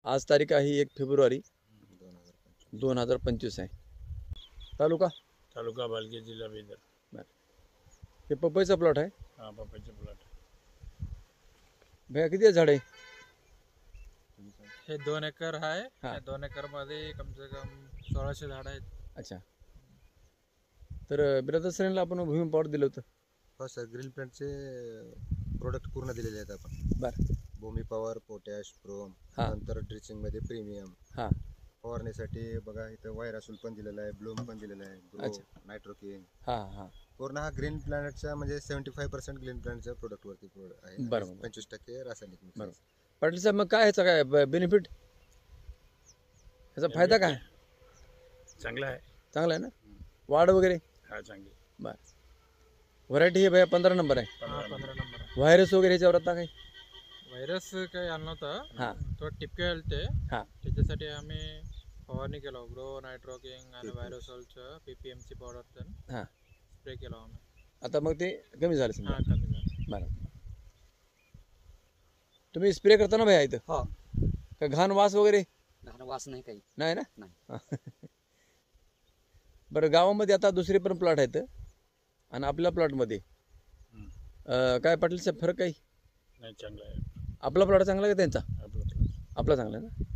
आज तारीख आहे 1 फेब्रुवारी 2025 आहे. तालुका भालके, जिल्हा बिदर. हे पपईचा प्लॉट आहे. हा, पपईचे प्लॉट. भैया किती झाड आहे? हे 2 एकर आहे. हा. 2 एकर मध्ये कम से कम 1600 झाड आहेत. अच्छा. तर बिरादर सरांना आपण भूमी पॉट दिलं होतं. हो सर, ग्रीन प्लांटचे प्रोडक्ट पूर्ण दिलेले आहेत आपण. बरं. भूमी पॉवर, पोटॅश, प्रोम, हा. नंतर ड्रिचिंगमध्ये प्रीमियम. हां. फवारण्यासाठी बघा इथं वायरासूल पण दिलेला आहे, ब्लूम पण दिलेला आहे, ग्रो, अच्छा. नायट्रोकिन. हां हां. पूर्ण हा ग्रीन प्लॅनेटचा म्हणजे 75% ग्रीन प्लॅनेटच्या प्रोडक्टवरती आहे. बरोबर. 25% रासायनिक mix. बरोबर. पाटील साहेब, मग काय ह्याचा काय बेनिफिट, ह्याचा फायदा काय? चांगला आहे. चांगला आहे ना? वाढ वगैरे? हा, चांगली. बरं. व्हरायटी हे भैया 15 नंबर आहे. 15 नंबर आहे. व्हायरस वगैरे ह्याच्यावर आता काय? व्हायरस काही आलं नव्हतं. हां. थोडं टिपके आले ते. हां. त्याच्यासाठी आम्ही फवारणी केलो. ग्रो, नायट्रोकिंग आणि व्हायरोसॉलचं PPMC पावडर हां. स्प्रे केला आम्ही. आता मग ते कमी झालं समजा. हा, कमी झालं. बरं. तुम्ही स्प्रे करता ना भैया इथं? हो. का घाण वास वगैरे घाण वास नाही काही. नाही ना? नाही. बरं, गावामध्ये आता दुसरे पण प्लॉट आहेत आणि आपल्या प्लॉटमध्ये काय पाटील साहेब फरक काही? नाही, चांगला आहे. आपला प्लॉट चांगला आहे का त्यांचा? आपला plot. आपला चांगला आहे ना?